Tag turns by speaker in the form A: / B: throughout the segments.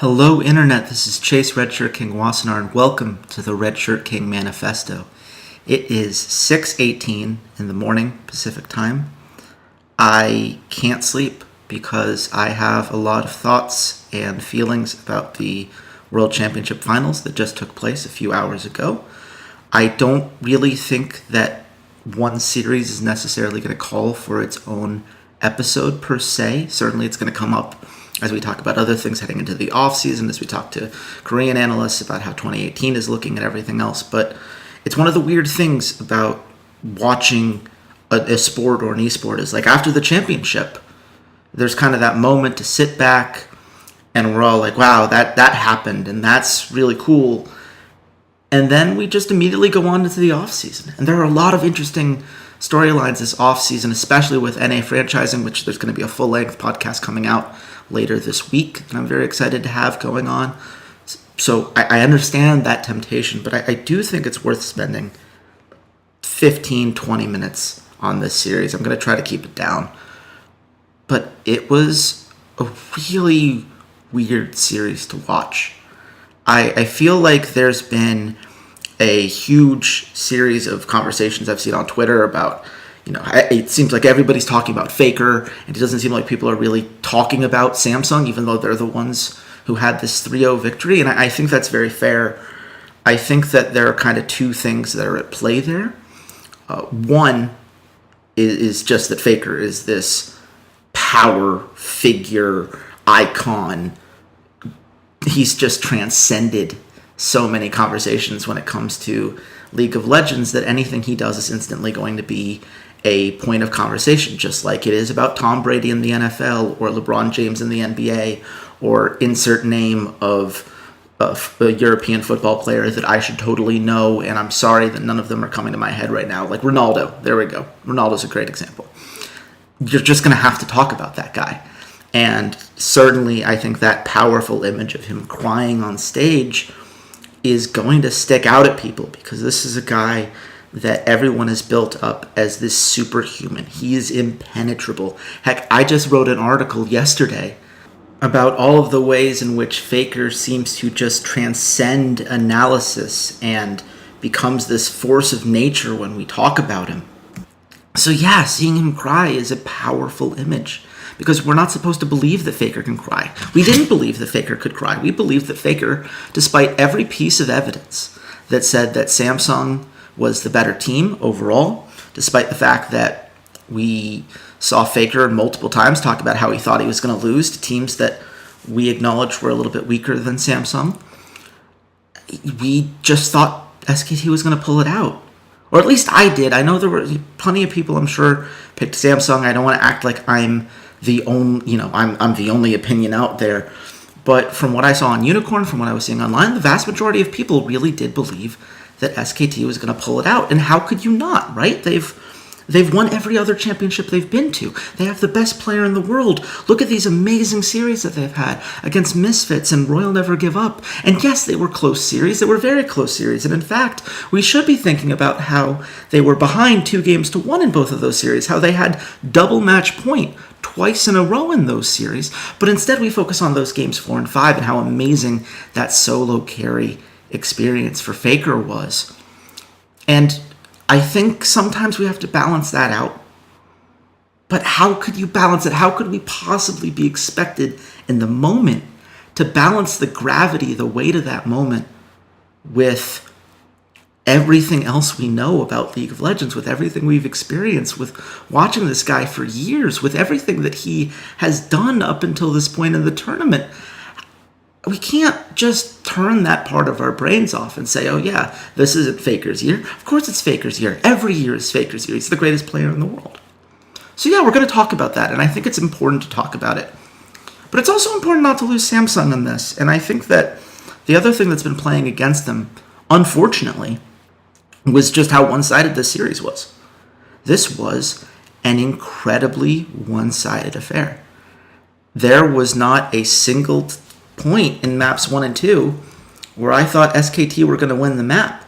A: Hello Internet, this is Chase RedShirtKing Wassenar and welcome to the RedShirtKing Manifesto. It is 6:18 in the morning Pacific time. I can't sleep because I have a lot of thoughts and feelings about the World Championship Finals that just took place a few hours ago. I don't really think that one series is necessarily going to call for its own episode per se. Certainly it's going to come up as we talk about other things heading into the off-season, as we talk to Korean analysts about how 2018 is looking and everything else. But it's one of the weird things about watching a sport or an esport is like after the championship, there's kind of that moment to sit back and we're all like, wow, that happened and that's really cool. And then we just immediately go on into the off-season. And there are a lot of interesting storylines this off-season, especially with NA franchising, which there's going to be a full-length podcast coming out later this week that I'm very excited to have going on. So I understand that temptation, but I do think it's worth spending 15, 20 minutes on this series. I'm going to try to keep it down. But it was a really weird series to watch. I feel like there's been a huge series of conversations I've seen on Twitter about, it seems like everybody's talking about Faker, and it doesn't seem like people are really talking about Samsung, even though they're the ones who had this 3-0 victory, and I think that's very fair. I think that there are kind of two things that are at play there. One is just that Faker is this power figure, icon. He's just transcended so many conversations when it comes to League of Legends that anything he does is instantly going to be a point of conversation, just like it is about Tom Brady in the NFL or LeBron James in the NBA or insert name of a European football player that I should totally know, and I'm sorry that none of them are coming to my head right now, like Ronaldo. There we go. Ronaldo's a great example. You're just going to have to talk about that guy. And certainly I think that powerful image of him crying on stage is going to stick out at people because this is a guy that everyone has built up as this superhuman. He is impenetrable. Heck, I just wrote an article yesterday about all of the ways in which Faker seems to just transcend analysis and becomes this force of nature when we talk about him. So yeah, seeing him cry is a powerful image because we're not supposed to believe that Faker can cry. We didn't believe that Faker could cry. We believed that Faker, despite every piece of evidence that said that Samsung was the better team overall, despite the fact that we saw Faker multiple times talk about how he thought he was going to lose to teams that we acknowledged were a little bit weaker than Samsung, we just thought SKT was going to pull it out. Or at least I did. I know there were plenty of people, I'm sure, picked Samsung. I don't want to act like I'm the only, I'm the only opinion out there. But from what I saw on Unicorn, from what I was seeing online, the vast majority of people really did believe that SKT was going to pull it out. And how could you not, right? They've won every other championship they've been to. They have the best player in the world. Look at these amazing series that they've had against Misfits and Royal Never Give Up. And yes, they were close series. They were very close series. And in fact, we should be thinking about how they were behind 2-1 in both of those series, how they had double match point twice in a row in those series. But instead, we focus on those games 4 and 5 and how amazing that solo carry experience for Faker was. And I think sometimes we have to balance that out. But how could you balance it? How could we possibly be expected in the moment to balance the gravity, the weight of that moment with everything else we know about League of Legends, with everything we've experienced, with watching this guy for years, with everything that he has done up until this point in the tournament? We can't just turn that part of our brains off and say, oh yeah, this isn't Faker's year. Of course it's Faker's year. Every year is Faker's year. He's the greatest player in the world. So yeah, we're going to talk about that, and I think it's important to talk about it. But it's also important not to lose Samsung in this, and I think that the other thing that's been playing against them, unfortunately, was just how one-sided this series was. This was an incredibly one-sided affair. There was not a single point in maps 1 and 2 where I thought SKT were going to win the map.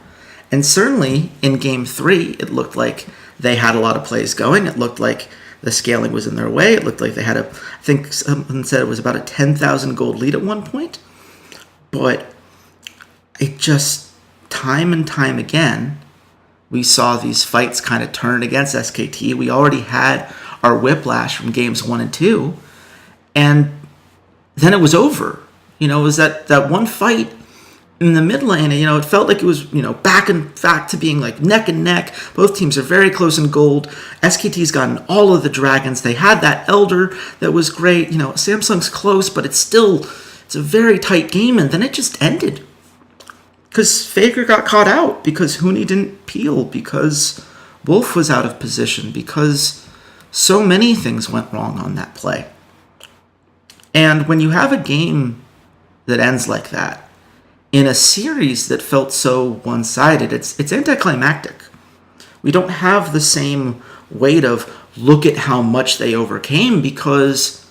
A: And certainly in game 3, it looked like they had a lot of plays going. It looked like the scaling was in their way. It looked like they had I think someone said it was about a 10,000 gold lead at one point. But it just, time and time again, we saw these fights kind of turn against SKT. We already had our whiplash from games 1 and 2, and then it was over. It was that one fight in the mid lane, and, it felt like it was, back to being like neck and neck. Both teams are very close in gold. SKT's gotten all of the dragons. They had that Elder that was great. Samsung's close, but it's a very tight game, and then it just ended. Because Faker got caught out, because Huni didn't peel, because Wolf was out of position, because so many things went wrong on that play. And when you have a game that ends like that, in a series that felt so one-sided, it's anticlimactic. We don't have the same weight of, look at how much they overcame, because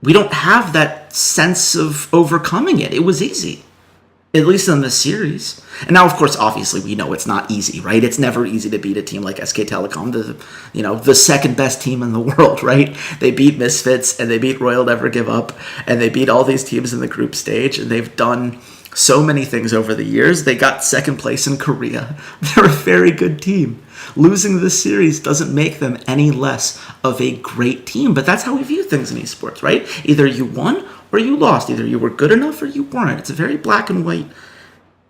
A: we don't have that sense of overcoming it. It was easy, at least in this series. And now, of course, obviously, we know it's not easy, right? It's never easy to beat a team like SK Telecom, the second best team in the world, right? They beat Misfits, and they beat Royal Never Give Up, and they beat all these teams in the group stage, and they've done so many things over the years. They got second place in Korea. They're a very good team. Losing this series doesn't make them any less of a great team, but that's how we view things in esports, right? Either you won or you lost. Either you were good enough or you weren't. It's a very black and white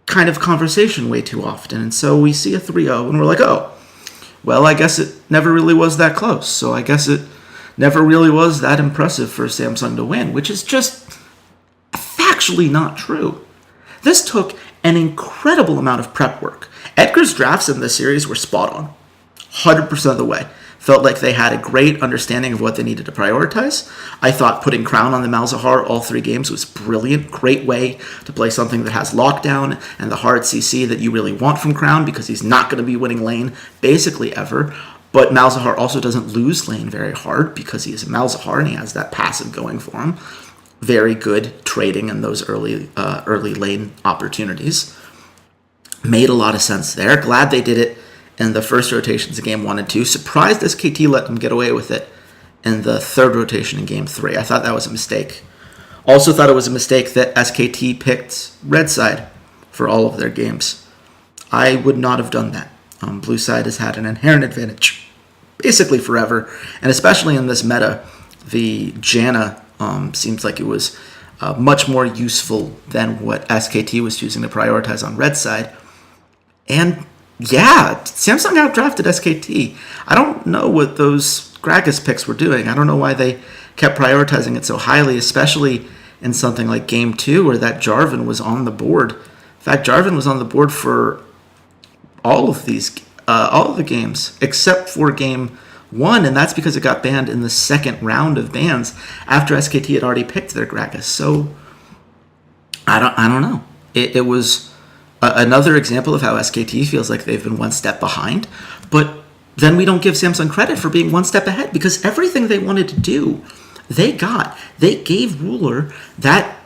A: kind of conversation way too often. And so we see a 3-0 and we're like, oh, well, I guess it never really was that close. So I guess it never really was that impressive for Samsung to win, which is just factually not true. This took an incredible amount of prep work. Edgar's drafts in this series were spot on, 100% of the way. Felt like they had a great understanding of what they needed to prioritize. I thought putting Crown on the Malzahar all 3 games was brilliant. Great way to play something that has lockdown and the hard CC that you really want from Crown, because he's not going to be winning lane basically ever. But Malzahar also doesn't lose lane very hard because he is a Malzahar and he has that passive going for him. Very good trading in those early lane opportunities. Made a lot of sense there. Glad they did it in the first rotations of game 1 and 2. Surprised SKT let them get away with it in the third rotation in game 3. I thought that was a mistake. Also thought it was a mistake that SKT picked red side for all of their games. I would not have done that. Blue side has had an inherent advantage basically forever, and especially in this meta, the Janna seems like it was much more useful than what SKT was choosing to prioritize on red side. And yeah, Samsung outdrafted SKT. I don't know what those Gragas picks were doing. I don't know why they kept prioritizing it so highly, especially in something like Game 2 where that Jarvan was on the board. In fact, Jarvan was on the board for all of the games except for Game 1, and that's because it got banned in the second round of bans after SKT had already picked their Gragas. So I don't know. It was another example of how SKT feels like they've been one step behind, but then we don't give Samsung credit for being one step ahead, because everything they wanted to do, they got. They gave Ruler that,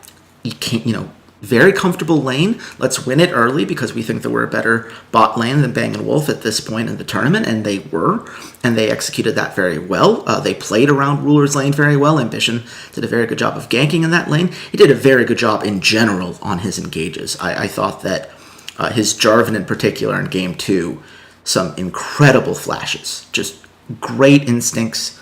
A: very comfortable lane. Let's win it early because we think that we're a better bot lane than Bang & Wolf at this point in the tournament, and they were, and they executed that very well. They played around Ruler's lane very well. Ambition did a very good job of ganking in that lane. He did a very good job in general on his engages. I thought that his Jarvan in particular in Game 2, some incredible flashes, just great instincts.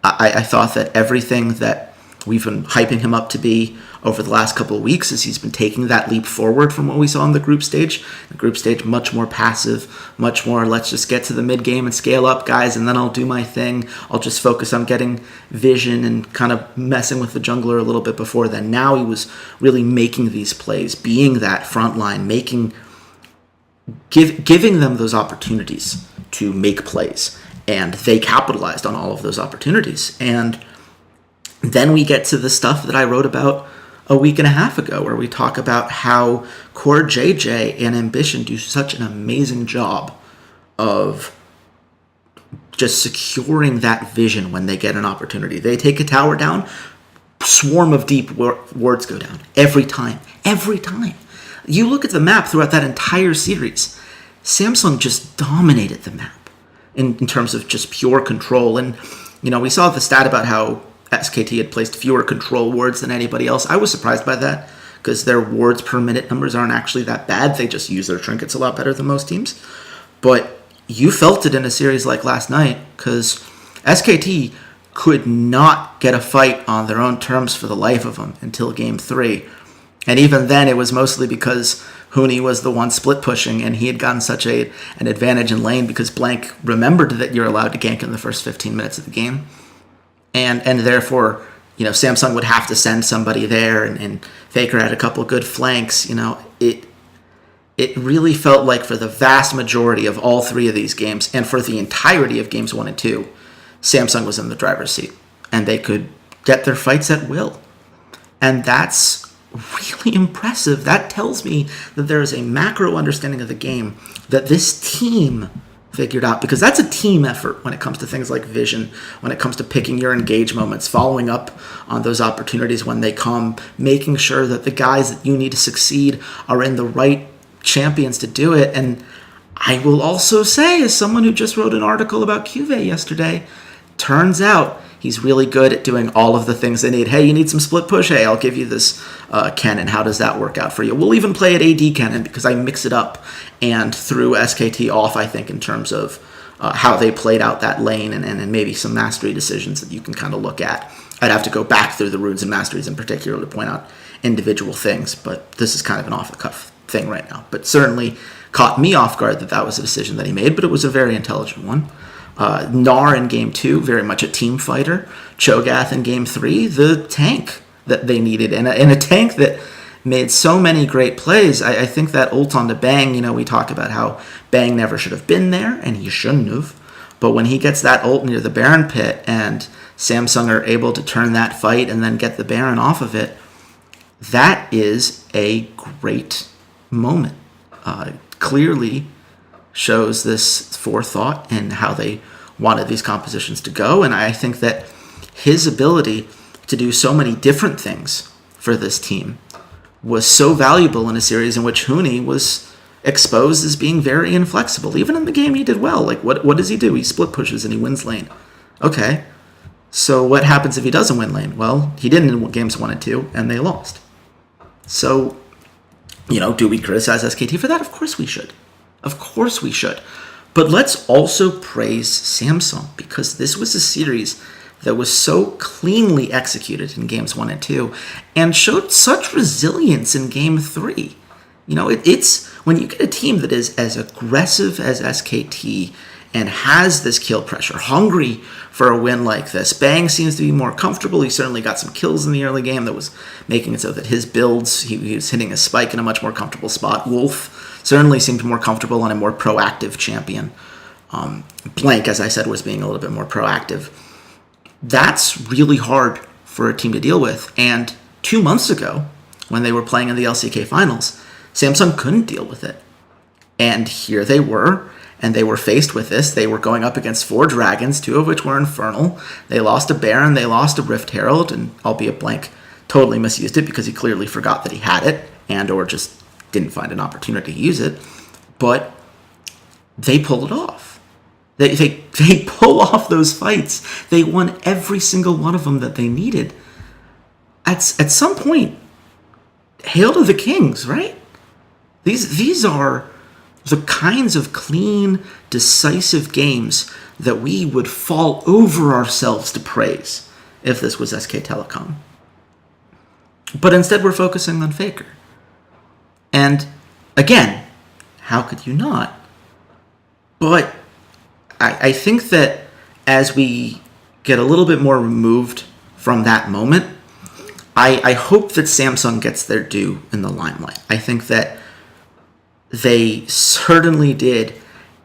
A: I thought that everything that we've been hyping him up to be over the last couple of weeks as he's been taking that leap forward from what we saw in the group stage. The group stage, much more passive, much more, let's just get to the mid game and scale up, guys, and then I'll do my thing. I'll just focus on getting vision and kind of messing with the jungler a little bit before then. Now he was really making these plays, being that front line, giving them those opportunities to make plays. And they capitalized on all of those opportunities. And then we get to the stuff that I wrote about a week and a half ago, where we talk about how Core JJ and Ambition do such an amazing job of just securing that vision when they get an opportunity. They take a tower down, swarm of deep wards go down. Every time. You look at the map throughout that entire series, Samsung just dominated the map in terms of just pure control. And, we saw the stat about how SKT had placed fewer control wards than anybody else. I was surprised by that, because their wards per minute numbers aren't actually that bad. They just use their trinkets a lot better than most teams. But you felt it in a series like last night, because SKT could not get a fight on their own terms for the life of them until Game 3. And even then, it was mostly because Huni was the one split pushing, and he had gotten such an advantage in lane because Blank remembered that you're allowed to gank in the first 15 minutes of the game. And therefore, Samsung would have to send somebody there, and Faker had a couple good flanks. It really felt like for the vast majority of all three of these games, and for the entirety of games 1 and 2, Samsung was in the driver's seat, and they could get their fights at will. And that's really impressive. That tells me that there is a macro understanding of the game that this team figured out, because that's a team effort when it comes to things like vision, when it comes to picking your engage moments, following up on those opportunities when they come, making sure that the guys that you need to succeed are in the right champions to do it. And I will also say, as someone who just wrote an article about Cuvée yesterday, turns out he's really good at doing all of the things they need. Hey, you need some split push? Hey, I'll give you this cannon. How does that work out for you? We'll even play at AD cannon because I mix it up and threw SKT off, I think, in terms of how they played out that lane and maybe some mastery decisions that you can kind of look at. I'd have to go back through the runes and masteries in particular to point out individual things, but this is kind of an off-the-cuff thing right now. But certainly caught me off guard that was a decision that he made, but it was a very intelligent one. Gnar in Game 2, very much a team fighter. Cho'Gath in Game 3, the tank that they needed, and a tank that made so many great plays. I think that ult on to Bang, we talk about how Bang never should have been there, and he shouldn't have. But when he gets that ult near the Baron pit, and Samsung are able to turn that fight and then get the Baron off of it, that is a great moment. Clearly shows this forethought in how they wanted these compositions to go, and I think that his ability to do so many different things for this team was so valuable in a series in which Huni was exposed as being very inflexible. Even in the game he did well. Like, what does he do? He split pushes and he wins lane. Okay, so what happens if he doesn't win lane? Well, he didn't in games 1 and 2, and they lost. So, do we criticize SKT for that? Of course we should. Of course we should. But let's also praise Samsung, because this was a series that was so cleanly executed in games 1 and 2 and showed such resilience in game 3. It's when you get a team that is as aggressive as SKT and has this kill pressure, hungry for a win like this. Bang seems to be more comfortable. He certainly got some kills in the early game that was making it so that his builds, he was hitting a spike in a much more comfortable spot. Wolf certainly seemed more comfortable on a more proactive champion. Blank, as I said, was being a little bit more proactive. That's really hard for a team to deal with. And 2 months ago, when they were playing in the LCK finals, Samsung couldn't deal with it. And here they were, and they were faced with this. They were going up against 4 dragons, 2 of which were infernal. They lost a Baron, they lost a Rift Herald, and albeit Blank totally misused it because he clearly forgot that he had it and or just didn't find an opportunity to use it. But they pull it off. They pull off those fights. They won every single one of them that they needed. At some point, hail to the kings, right? These are the kinds of clean, decisive games that we would fall over ourselves to praise if this was SK Telecom. But instead we're focusing on Faker. And again, how could you not? But I think that as we get a little bit more removed from that moment, I hope that Samsung gets their due in the limelight. I think that they certainly did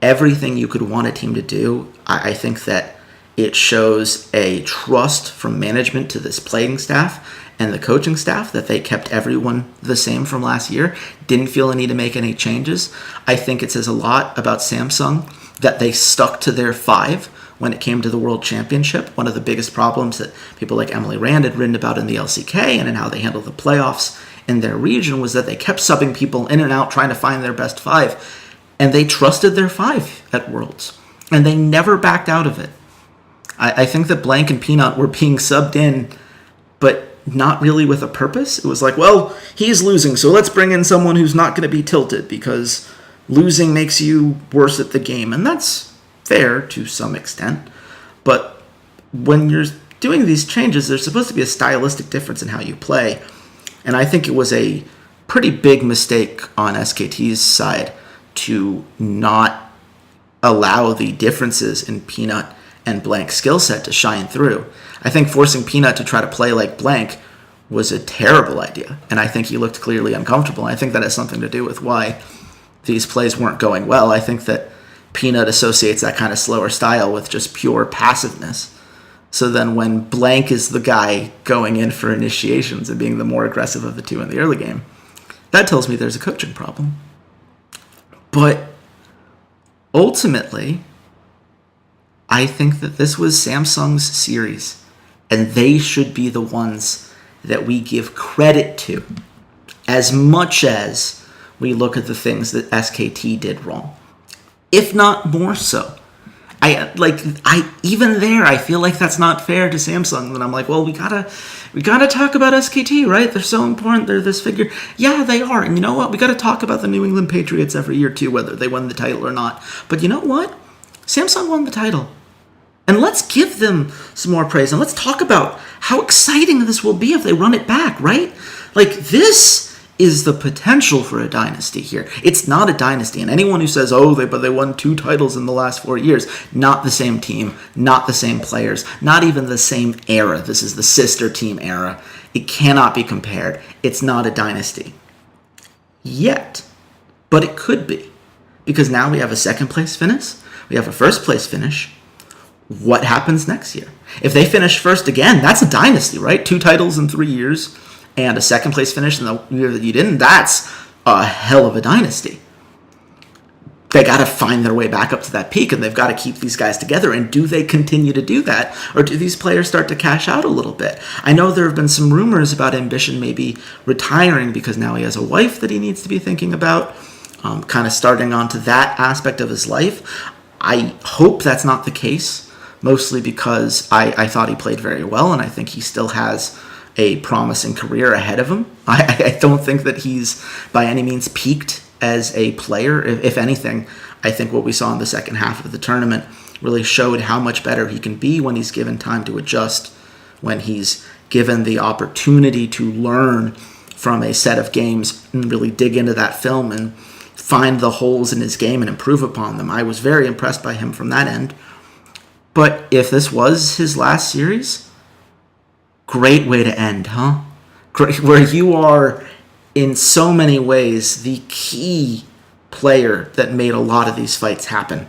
A: everything you could want a team to do. I think that it shows a trust from management to this playing staff and the coaching staff that they kept everyone the same from last year, didn't feel a need to make any changes. I think it says a lot about Samsung that they stuck to their 5 when it came to the World Championship. One of the biggest problems that people like Emily Rand had written about in the LCK and in how they handled the playoffs in their region was that they kept subbing people in and out trying to find their best 5. And they trusted their 5 at Worlds. And they never backed out of it. I think that Blank and Peanut were being subbed in, but not really with a purpose. It was like, well, he's losing, so let's bring in someone who's not going to be tilted because losing makes you worse at the game. And that's fair to some extent. But when you're doing these changes, there's supposed to be a stylistic difference in how you play. And I think it was a pretty big mistake on SKT's side to not allow the differences in Peanut and Blank's skill set to shine through. I think forcing Peanut to try to play like Blank was a terrible idea, and I think he looked clearly uncomfortable. I think that has something to do with why these plays weren't going well. I think that Peanut associates that kind of slower style with just pure passiveness. So then when Blank is the guy going in for initiations and being the more aggressive of the two in the early game, that tells me there's a coaching problem. But ultimately, I think that this was Samsung's series, and they should be the ones that we give credit to, as much as we look at the things that SKT did wrong, if not more so. I feel like that's not fair to Samsung. And I'm like, well, we gotta talk about SKT, right? They're so important. They're this figure. Yeah, they are. And you know what? We gotta talk about the New England Patriots every year too, whether they won the title or not. But you know what? Samsung won the title. And let's give them some more praise. And let's talk about how exciting this will be if they run it back, right? Like, this is the potential for a dynasty here. It's not a dynasty. And anyone who says, but they won 2 titles in the last 4 years, not the same team, not the same players, not even the same era. This is the sister team era. It cannot be compared. It's not a dynasty. Yet. But it could be. Because now we have a second place finish. We have a first place finish. What happens next year? If they finish first again, that's a dynasty, right? 2 titles in 3 years and a second place finish in the year that you didn't. That's a hell of a dynasty. They got to find their way back up to that peak, and they've got to keep these guys together. And do they continue to do that, or do these players start to cash out a little bit? I know there have been some rumors about Ambition maybe retiring because now he has a wife that he needs to be thinking about, kind of starting onto that aspect of his life. I hope that's not the case, mostly because I thought he played very well, and I think he still has a promising career ahead of him. I don't think that he's by any means peaked as a player. If anything, I think what we saw in the second half of the tournament really showed how much better he can be when he's given time to adjust, when he's given the opportunity to learn from a set of games and really dig into that film and find the holes in his game and improve upon them. I was very impressed by him from that end. But if this was his last series, great way to end, huh? Great, where you are, in so many ways, the key player that made a lot of these fights happen.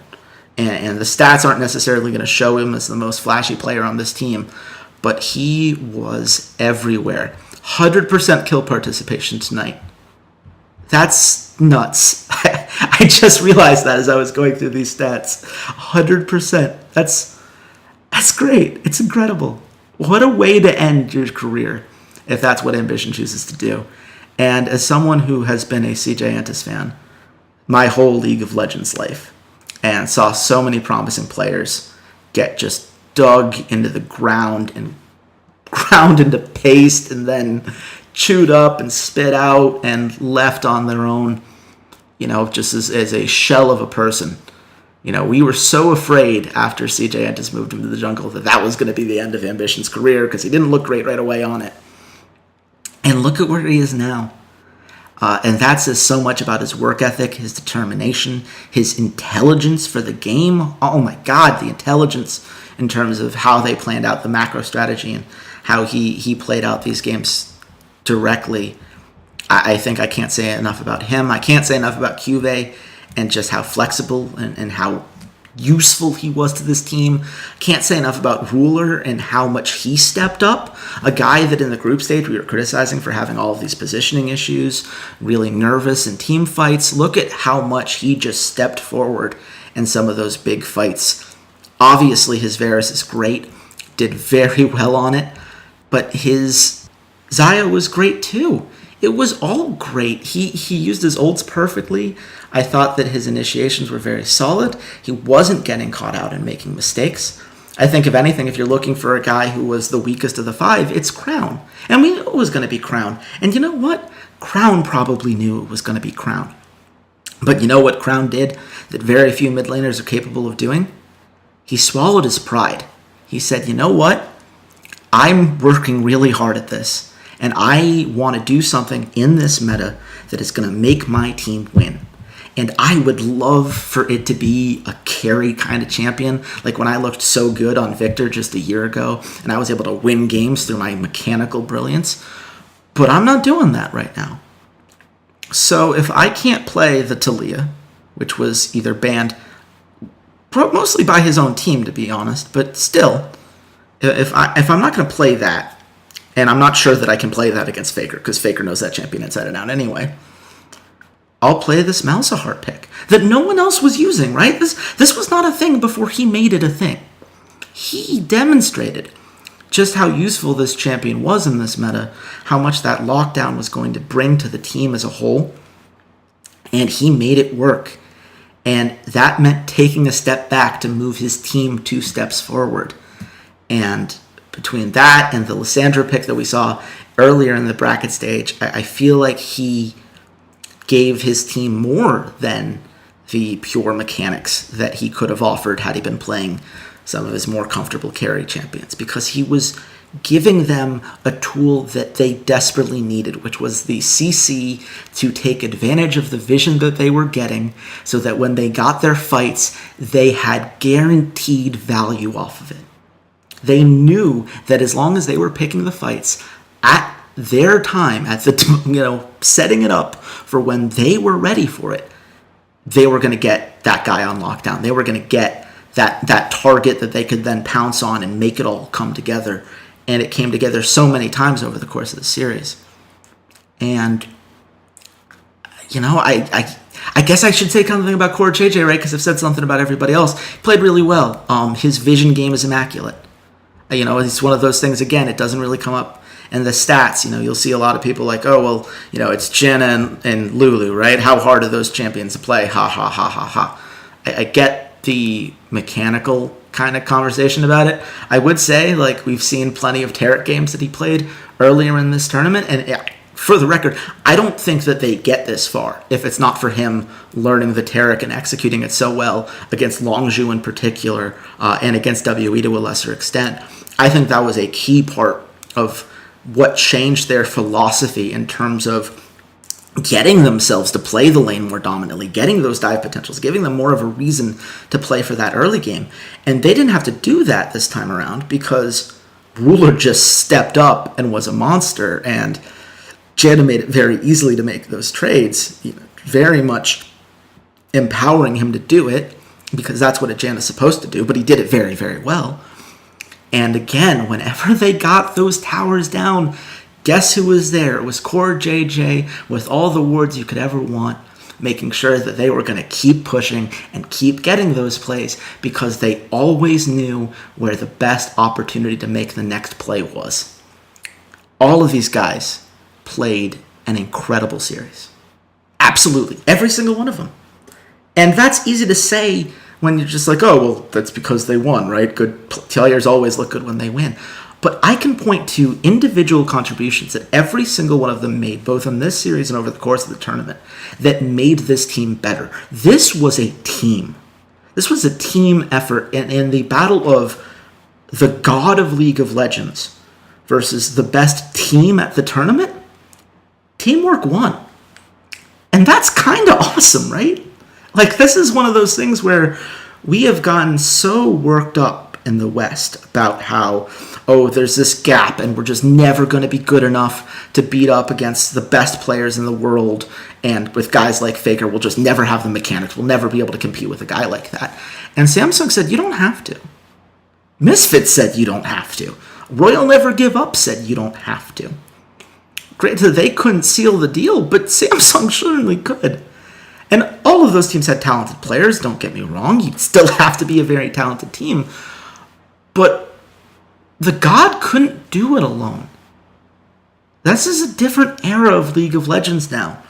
A: And the stats aren't necessarily going to show him as the most flashy player on this team, but he was everywhere. 100% kill participation tonight. That's nuts. I just realized that as I was going through these stats. 100%. That's great. It's incredible. What a way to end your career if that's what Ambition chooses to do. And as someone who has been a CJ Antis fan my whole League of Legends life and saw so many promising players get just dug into the ground and ground into paste and then chewed up and spit out and left on their own, just as a shell of a person. We were so afraid after CJ Antis moved him to the jungle that was going to be the end of Ambition's career because he didn't look great right away on it. And look at where he is now. And that says so much about his work ethic, his determination, his intelligence for the game. Oh my God, the intelligence in terms of how they planned out the macro strategy and how he played out these games directly. I think I can't say enough about him. I can't say enough about Cuvée and just how flexible and how useful he was to this team. Can't say enough about Ruler and how much he stepped up. A guy that in the group stage we were criticizing for having all of these positioning issues, really nervous in team fights. Look at how much he just stepped forward in some of those big fights. Obviously his Varus is great, did very well on it, but his Xayah was great too. It was all great. He used his ults perfectly. I thought that his initiations were very solid. He wasn't getting caught out and making mistakes. I think, if anything, if you're looking for a guy who was the weakest of the five, it's Crown. And we knew it was going to be Crown. And you know what? Crown probably knew it was going to be Crown. But you know what Crown did that very few mid laners are capable of doing? He swallowed his pride. He said, you know what? I'm working really hard at this, and I want to do something in this meta that is going to make my team win. And I would love for it to be a carry kind of champion, like when I looked so good on Victor just a year ago, and I was able to win games through my mechanical brilliance. But I'm not doing that right now. So if I can't play the Talia, which was either banned mostly by his own team, to be honest, but still, if I'm not going to play that, and I'm not sure that I can play that against Faker, because Faker knows that champion inside and out anyway, I'll play this Malzahar pick that no one else was using, right? This was not a thing before he made it a thing. He demonstrated just how useful this champion was in this meta, how much that lockdown was going to bring to the team as a whole, and he made it work. And that meant taking a step back to move his team 2 steps forward. And between that and the Lissandra pick that we saw earlier in the bracket stage, I feel like he gave his team more than the pure mechanics that he could have offered had he been playing some of his more comfortable carry champions, because he was giving them a tool that they desperately needed, which was the CC to take advantage of the vision that they were getting, so that when they got their fights, they had guaranteed value off of it. They knew that as long as they were picking the fights at their time, at the setting it up for when they were ready for it, they were going to get that guy on lockdown. They were going to get that target that they could then pounce on and make it all come together. And it came together so many times over the course of the series. And, I guess I should say something about Core JJ, right? Because I've said something about everybody else. He played really well. His vision game is immaculate. It's one of those things, again, it doesn't really come up in the stats. You'll see a lot of people like, oh, well, it's Jhin and Lulu, right? How hard are those champions to play? Ha, ha, ha, ha, ha. I get the mechanical kind of conversation about it. I would say, we've seen plenty of Tarek games that he played earlier in this tournament, and for the record, I don't think that they get this far if it's not for him learning the Tarek and executing it so well against Longzhu in particular, and against WE to a lesser extent. I think that was a key part of what changed their philosophy in terms of getting themselves to play the lane more dominantly, getting those dive potentials, giving them more of a reason to play for that early game. And they didn't have to do that this time around because Ruler just stepped up and was a monster, and Janna made it very easily to make those trades, very much empowering him to do it, because that's what a Janna's supposed to do, but he did it very, very well. And again, whenever they got those towers down, guess who was there? It was Core JJ with all the wards you could ever want, making sure that they were going to keep pushing and keep getting those plays, because they always knew where the best opportunity to make the next play was. All of these guys played an incredible series. Absolutely. Every single one of them. And that's easy to say when you're just like, oh, well, that's because they won, right? Good players always look good when they win. But I can point to individual contributions that every single one of them made, both in this series and over the course of the tournament, that made this team better. This was a team. This was a team effort in the battle of the god of League of Legends versus the best team at the tournament. Teamwork won. And that's kind of awesome, right? This is one of those things where we have gotten so worked up in the West about how, oh, there's this gap and we're just never going to be good enough to beat up against the best players in the world. And with guys like Faker, we'll just never have the mechanics. We'll never be able to compete with a guy like that. And Samsung said, you don't have to. Misfits said you don't have to. Royal Never Give Up said you don't have to. Granted, they couldn't seal the deal, but Samsung certainly could. And all of those teams had talented players, don't get me wrong. You'd still have to be a very talented team. But the god couldn't do it alone. This is a different era of League of Legends now.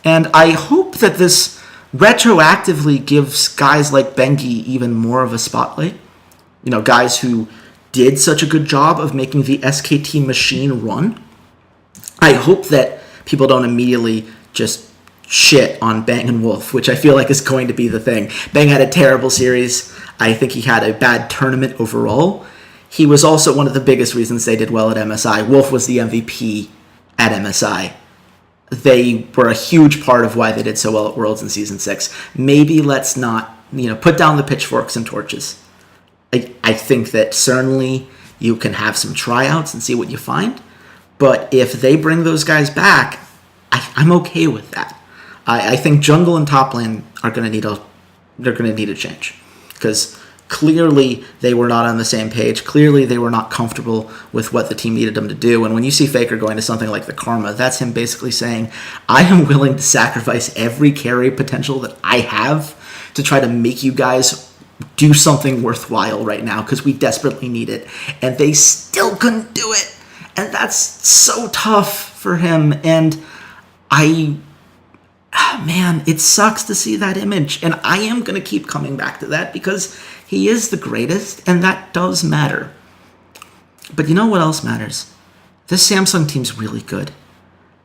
A: And I hope that this retroactively gives guys like Bengi even more of a spotlight. guys who did such a good job of making the SKT machine run. I hope that people don't immediately just shit on Bang and Wolf, which I feel like is going to be the thing. Bang had a terrible series. I think he had a bad tournament overall. He was also one of the biggest reasons they did well at MSI. Wolf was the MVP at MSI. They were a huge part of why they did so well at Worlds in Season 6. Maybe let's not, put down the pitchforks and torches. I think that certainly you can have some tryouts and see what you find. But if they bring those guys back, I'm okay with that. I think jungle and top lane are going to need a change, because clearly they were not on the same page. Clearly they were not comfortable with what the team needed them to do. And when you see Faker going to something like the Karma, that's him basically saying, I am willing to sacrifice every carry potential that I have to try to make you guys do something worthwhile right now, because we desperately need it. And they still couldn't do it. And that's so tough for him. And it sucks to see that image. And I am going to keep coming back to that, because he is the greatest, and that does matter. But you know what else matters? This Samsung team's really good.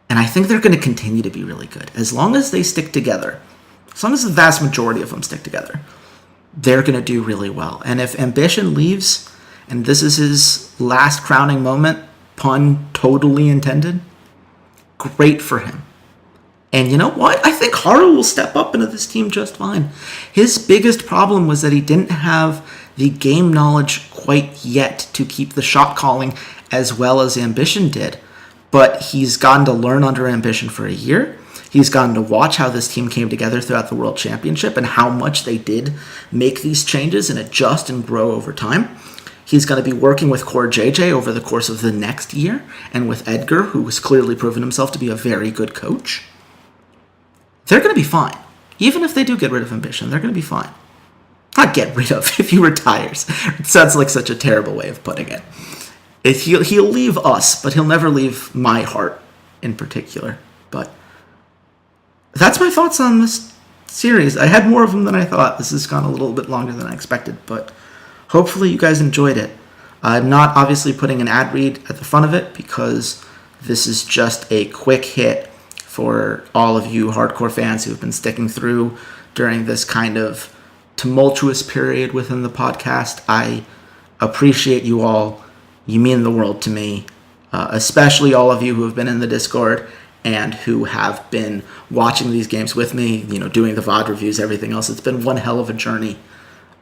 A: And I think they're going to continue to be really good. As long as they stick together, as long as the vast majority of them stick together, they're going to do really well. And if Ambition leaves, and this is his last crowning moment, pun totally intended, great for him. And you know what? I think Haru will step up into this team just fine. His biggest problem was that he didn't have the game knowledge quite yet to keep the shot calling as well as Ambition did. But he's gotten to learn under Ambition for a year. He's gotten to watch how this team came together throughout the World Championship and how much they did make these changes and adjust and grow over time. He's going to be working with Core JJ over the course of the next year, and with Edgar, who has clearly proven himself to be a very good coach. They're going to be fine. Even if they do get rid of Ambition, they're going to be fine. Not get rid of, if he retires. It sounds like such a terrible way of putting it. He'll leave us, but he'll never leave my heart in particular. But that's my thoughts on this series. I had more of them than I thought. This has gone a little bit longer than I expected, but hopefully you guys enjoyed it. I'm not obviously putting an ad read at the front of it, because this is just a quick hit for all of you hardcore fans who have been sticking through during this kind of tumultuous period within the podcast. I appreciate you all. You mean the world to me, especially all of you who have been in the Discord and who have been watching these games with me, doing the VOD reviews, everything else. It's been one hell of a journey.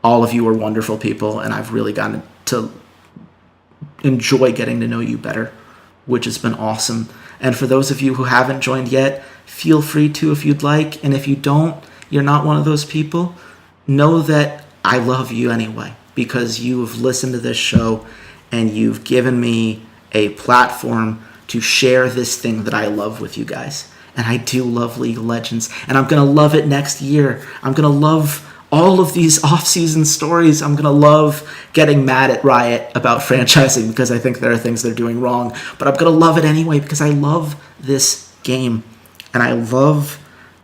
A: All of you are wonderful people, and I've really gotten to enjoy getting to know you better, which has been awesome. And for those of you who haven't joined yet, feel free to if you'd like. And if you don't, you're not one of those people, know that I love you anyway, because you have listened to this show and you've given me a platform to share this thing that I love with you guys. And I do love League of Legends, and I'm going to love it next year. I'm going to love all of these off-season stories. I'm going to love getting mad at Riot about franchising, because I think there are things they're doing wrong. But I'm going to love it anyway, because I love this game. And I love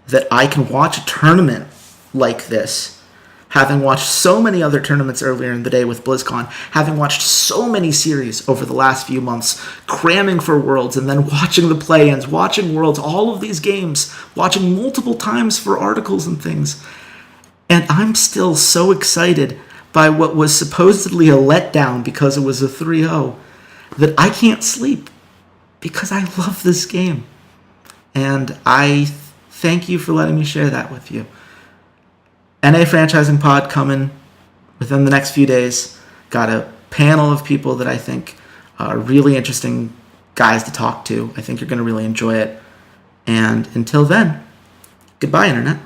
A: that I can watch a tournament like this, having watched so many other tournaments earlier in the day with BlizzCon, having watched so many series over the last few months, cramming for Worlds, and then watching the play-ins, watching Worlds, all of these games, watching multiple times for articles and things. And I'm still so excited by what was supposedly a letdown because it was a 3-0 that I can't sleep, because I love this game. And I thank you for letting me share that with you. NA Franchising Pod coming within the next few days. Got a panel of people that I think are really interesting guys to talk to. I think you're going to really enjoy it. And until then, goodbye, Internet.